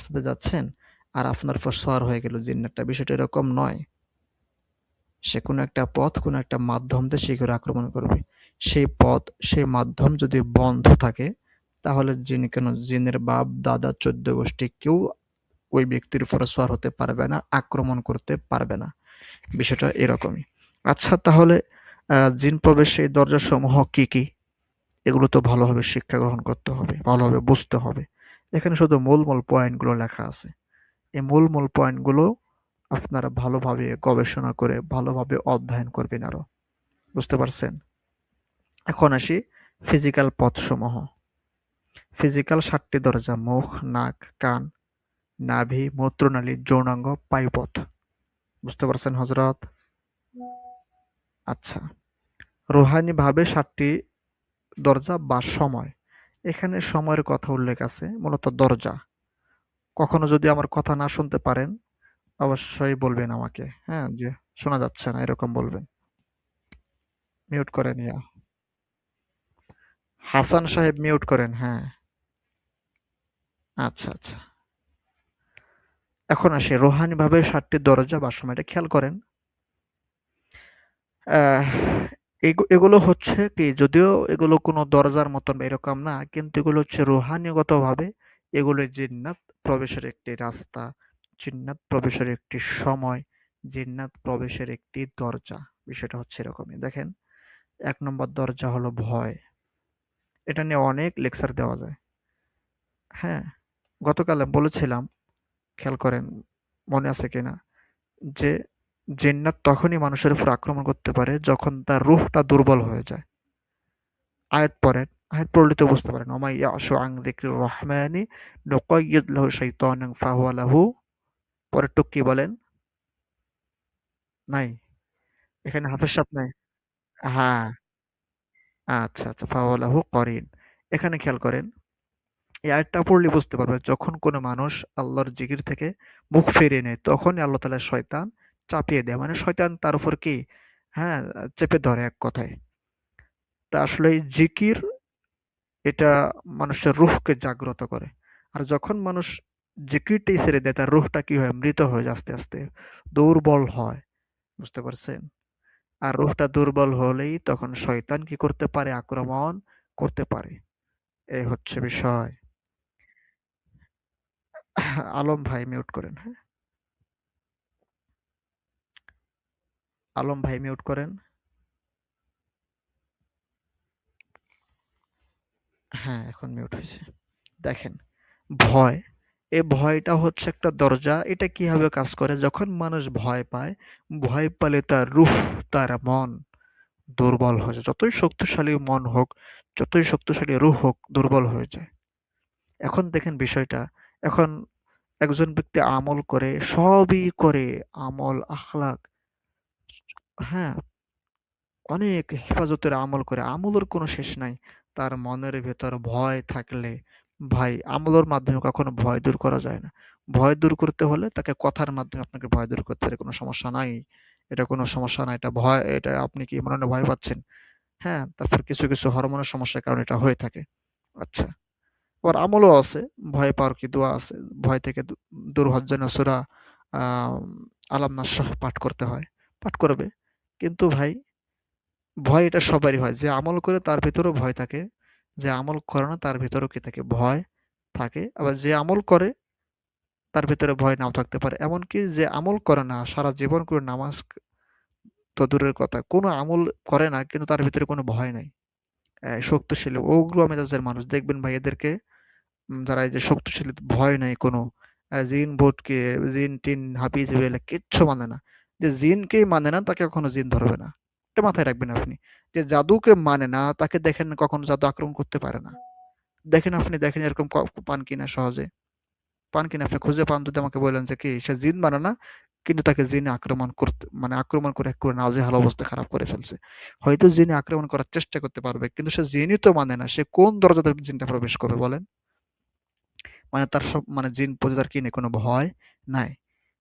রাস্তাতে যাচ্ছেন আর আপনার উপর সওয়ার হয়ে গেল জিন্নাতটা। বিষয়টা এরকম নয়। সে কোনো একটা পথ, কোনো একটা মাধ্যম দিয়ে সে করে আক্রমণ করবে। সেই পথ, সেই মাধ্যম যদি বন্ধ থাকে তাহলে জিন কেন জিনের বাপ, দাদা, ১৪ গোষ্ঠী কেউ ওই ব্যক্তির উপরে সওয়ার হতে পারবে না, আক্রমণ করতে পারবে না। বিষয়টা এরকমই। আচ্ছা তাহলে জিন প্রবেশের এই দরজাসমূহ কি, কি? এগুলো তো ভালোভাবে শিক্ষা গ্রহণ করতে হবে, ভালোভাবে বুঝতে হবে। এখানে শুধু মূল পয়েন্টগুলো লেখা আছে। এই মূল পয়েন্টগুলো আপনারা ভালোভাবে গবেষণা করে ভালোভাবে অধ্যয়ন করবেন আরো। বুঝতে পারছেন? এখন আসি ফিজিক্যাল পথসমূহ। ফিজিক্যাল ৭টি দরজা: মুখ, নাক, কান, নাভি, মূত্রনালী, যৌনাঙ্গ, পায়ুপথ। বুঝতে পারছেন হযরত? আচ্ছা। রুহানিভাবে ৭টি দরজা বা সময়। এখানে সময়ের কথা উল্লেখ আছে, মূলত দরজা। কখনো যদি আমার কথা না শুনতে পারেন, অবশ্যই বলবেন আমাকে, হ্যাঁ? যে শোনা যাচ্ছে না, এরকম বলবেন। মিউট করেন ইয়া। হাসান সাহেব মিউট করেন, হ্যাঁ। আচ্ছা, আচ্ছা। এখন আসি রুহানিভাবে ৭টি দরজা বা সময়। এটা খেয়াল করেন। আহ এগুলো হচ্ছে কি, যদিও এগুলো কোনো দরজার মতন বা এরকম না, কিন্তু এগুলো হচ্ছে রুহানিগতভাবে এগুলো জিন্নাত প্রবেশের একটি রাস্তা, জিন্নাত প্রবেশের একটি সময়, জিন্নাত প্রবেশের একটি দরজা। বিষয়টা হচ্ছে এরকমই। দেখেন, ১ নম্বর দরজা হলো ভয়। এটা নিয়ে অনেক লেকচার দেওয়া যায়। হ্যাঁ? গতকাল আমি বলেছিলাম, খেয়াল করেন মনে আছে কিনা? যে জিন্নাত তখনই মানুষের উপর আক্রমণ করতে পারে যখন তার রূহটা দুর্বল হয়ে যায়। আয়াত পড়েন। আয়াত পড়লে তো বুঝতে পারেন। ওমাই ইয়াশু আন যিকরির রহমানি নুকাইয়িদ লাহু শাইতানান ফাহুয়া লাহু। পরেরটুক কি বলেন? নাই? এখানে হাফেজ সাহেব নাই? হ্যাঁ, আচ্ছা, আচ্ছা। ফাহুয়া লাহু করিন। এখানে খেয়াল করেন। এই আয়াতটা পড়লে বুঝতে পারবেন যখন কোনো মানুষ আল্লাহর জিকির থেকে মুখ ফিরিয়ে নেয় তখনই আল্লাহ তাআলা শয়তান চাপিয়ে দেয়। মানে শয়তান তার উপর কি, হ্যাঁ, চেপে ধরে এক কথায়। তা আসলে এই জিকির এটা মানুষের রূহকে জাগ্রত করে। আর যখন মানুষ জিকিরটাই ছেড়ে দেয় তার রূহটা কি হয়? মৃত হয়ে যায় আস্তে, আস্তে। দুর্বল হয়। বুঝতে পারছেন? আর রূহটা দুর্বল হলেই তখন শয়তান কি করতে পারে? আক্রমণ করতে পারে। এই হচ্ছে বিষয়। আলম ভাই মিউট করেন, হ্যাঁ? আলম ভাই মিউট করেন। হ্যাঁ, এখন মিউট হইছে। দেখেন, ভয়। এই ভয়টা হচ্ছে একটা দরজা। এটা কিভাবে কাজ করে? যখন মানুষ ভয় পায়, ভয় পেলে তার রূহ, তার মন দুর্বল হয়ে যায়। যতই শক্তিশালী মন হোক, যতই শক্তিশালী রূহ হোক, দুর্বল হয়ে যায়। এখন দেখেন বিষয়টা, এখন একজন ব্যক্তি আমল করে, সবই করে, আমল, আখলাক, হ্যাঁ? অনেক হেফাজতের আমল করে, আমলের কোনো শেষ নাই। তার মনের ভেতর ভয় থাকলে, ভাই আমলের মাধ্যমে কখনো ভয় দূর করা যায় না। ভয় দূর করতে হলে তাকে কথার মাধ্যমে আপনাকে ভয় দূর করতে হবে, কোনো সমস্যা নাই। এটা কোনো সমস্যা না। এটা ভয়, এটা আপনি কি মনে, মনে ভয় পাচ্ছেন? হ্যাঁ? তারপর কিছু হরমোনের সমস্যার কারণে এটা হয়ে থাকে। আচ্ছা। আবার আমলও আছে। ভয় পাওয়ার কি দোয়া আছে। ভয় থেকে দূর হওয়ার জন্য সূরা আম আলাম নাশরাহ পাঠ করতে হয়। পাঠ করবে। কিন্তু ভাই ভয় এটা সবারই হয়। যে আমল করে তার ভেতরেও ভয় থাকে। যে আমল করে না তার ভেতরেও কি থাকে? ভয় থাকে। আবার যে আমল করে তার ভেতরে ভয় নাও থাকতে পারে। এমনকি যে আমল করে না, সারা জীবন করে নামাজ তো দূরের কথা। কোন আমল করে না কিন্তু তার ভেতরে কোনো ভয় নাই। শক্তিশালী উগ্র মেজাজের মানুষ দেখবেন ভাই এদেরকে, যারা এই যে শক্তিশালী, ভয় নাই কোনো। জিন ভূতকে, জিন-টিন, হাবি-জাবিল কিচ্ছু মানে না। যে জিনকেই মানে না তাকে কখনো জিন ধরবে না। এটা মাথায় রাখবেন আপনি। যে জাদুকে মানে না তাকে দেখেন কখনো জাদু আক্রমণ করতে পারে না। দেখেন আপনি, দেখেন এরকম পান কিনা সহজে? পান কিনা? আপনি খুঁজে পান যদি আমাকে বলেন যে কি সে জিন মানে না, কিন্তু তাকে জিনে আক্রমণ করতে, মানে আক্রমণ করে একেবারে নাজেহাল অবস্থা খারাপ করে ফেলছে। হয়তো জিনে আক্রমণ করার চেষ্টা করতে পারবে কিন্তু সে জিনই তো মানে না। সে কোন দরজাতে জিনটা প্রবেশ করবে বলেন? মানে তার সব, মানে জিন প্রতি তার কি নেই? কোনো ভয় নাই।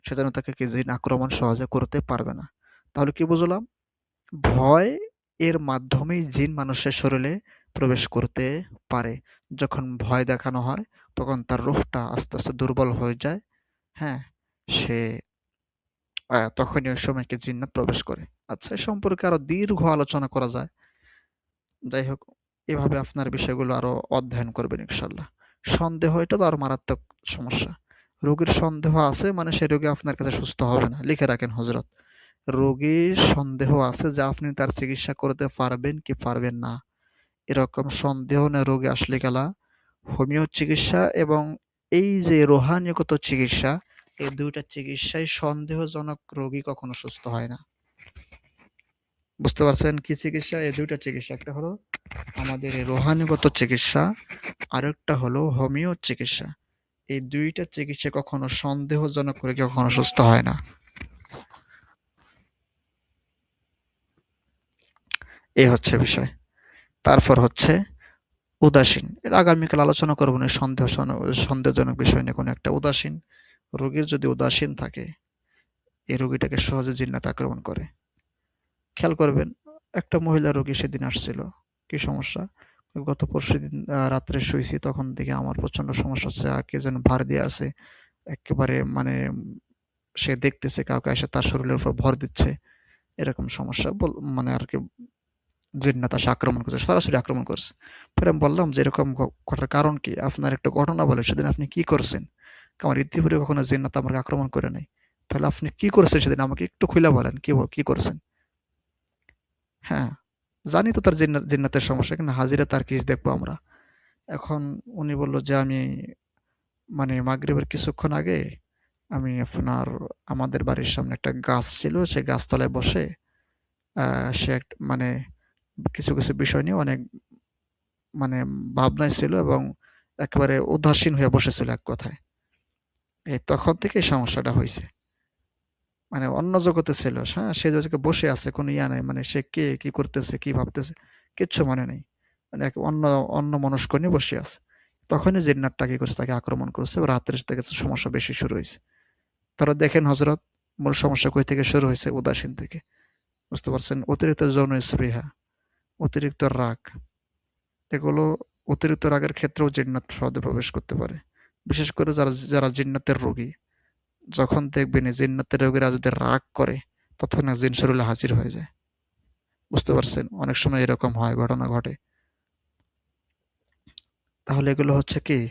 সেজন্য তাকে কি জিন আক্রমণ সহজে করতে পারবে না। তাহলে কি বুঝলাম? ভয় এর মাধ্যমেই জিন মানুষের শরীরে প্রবেশ করতে পারে। যখন ভয় দেখানো হয় তখন তার রূহটা আস্তে, আস্তে দুর্বল হয়ে যায়। হ্যাঁ? সে তখনই ওই সময়কে জিন্নাত প্রবেশ করে। আচ্ছা, এ সম্পর্কে আরো দীর্ঘ আলোচনা করা যায়। যাই হোক, এভাবে আপনার বিষয়গুলো আরো অধ্যয়ন করবেন ইনশাআল্লাহ। সন্দেহ এটা তো আরো মারাত্মক সমস্যা। রোগীর সন্দেহ আছে মানে সে রোগী আপনার কাছে সুস্থ হবে না। লিখে রাখেন হযরত। রোগীর সন্দেহ আছে যে আপনি তার চিকিৎসা করতে পারবেন কি পারবেন না। এরকম সন্দেহ নিয়ে রোগী আসলে গেলা হোমিও চিকিৎসা এবং এই যে রোহানিগত চিকিৎসা, এই ২ টা চিকিৎসায় সন্দেহজনক রোগী কখনো সুস্থ হয় না। বুঝতে পারছেন কি চিকিৎসা? এই ২ টা চিকিৎসা। একটা হলো আমাদের এই রোহানিগত চিকিৎসা, আরেকটা হলো হোমিও চিকিৎসা। এই ২ টা চিকিৎসা কখনো সন্দেহজনক রোগী কখনো সুস্থ হয় না। এই হচ্ছে বিষয়। তারপর হচ্ছে উদাসীন। এর আগামীকাল আলোচনা করব না সন্দেহজনক বিষয় নিয়ে কোনো একটা। উদাসীন, রোগীর যদি উদাসীন থাকে, এই রোগীটাকে সহজে জিন্নাত আক্রমণ করে। খেয়াল করবেন, একটা মহিলা রোগী সেদিন আসছিল। কি সমস্যা? গত পরশুদিন রাত্রে শুইছি তখন থেকে আমার প্রচন্ড সমস্যা হচ্ছে। কে যেন ভার দিয়ে আছে। এক্কেবারে মানে সে দেখতেছে কাউকে এসে তার শরীরের উপর ভর দিচ্ছে। এরকম সমস্যা মানে আরকি জিন্নাত এসে আক্রমণ করছে। সরাসরি আক্রমণ করছে। পরে আমি বললাম যে, "এরকম ঘটার কারণ কি? আপনার একটা ঘটনা বলেন। সেদিন আপনি কি করছেন? আমার ইতিপূর্বে কখনো জিন্নাত আমাকে আক্রমণ করে নাই। তাহলে আপনি কি করেছেন সেদিন? আমাকে একটু খুইলা বলেন। কি করেছেন?" হ্যাঁ, জানি তো তার জিন্নাতের সমস্যা। কিন্তু হাজিরা তার কি দেখবো আমরা? এখন উনি বলল যে, "আমি মানে মাগরিবের কিছুক্ষণ আগে আমি আপনার আমাদের বাড়ির সামনে একটা গাছ ছিল। সেই গাছতলায় বসে আ সে মানে কিছু বিষয় নিয়ে অনেক মানে ভাবনায় ছিল এবং একেবারে উদাসীন হয়ে বসেছিল এক কথায়। এই তখন থেকে এই সমস্যাটা হইছে। মানে অন্য জগতে ছিল। হ্যাঁ? সে জায়গায় বসে আছে কোনো ইয়া নাই। মানে সে কে, কি করতেছে, কি ভাবতেছে কিচ্ছু মনে নেই। মানে এক অন্যমনস্ক নিয়ে বসে আছে। তখনই জিন্নাতটা কি করছে তাকে আক্রমণ করছে। রাত্রে থেকে সমস্যা বেশি শুরু হইছে। তাহলে দেখেন হযরত মূল সমস্যা কই থেকে শুরু হইছে? উদাসীন থেকে। বুঝতে পারছেন? অতিরিক্ত যৌন স্পৃহা, অতিরিক্ত রাগ, এগুলো অতিরিক্ত রাগের ক্ষেত্রেও জিন্নাত সহজে প্রবেশ করতে পারে। বিশেষ করে যারা জিন্নাতের রোগী, যখন দেখবেন এই জিন্নাতের রোগীরা যদি রাগ করে, তৎক্ষণাৎ জিন শরীরে হাজির হয়ে যায়। বুঝতে পারছেন? অনেক সময় এরকম হয়, ঘটনা ঘটে। তাহলে এগুলো হচ্ছে কি?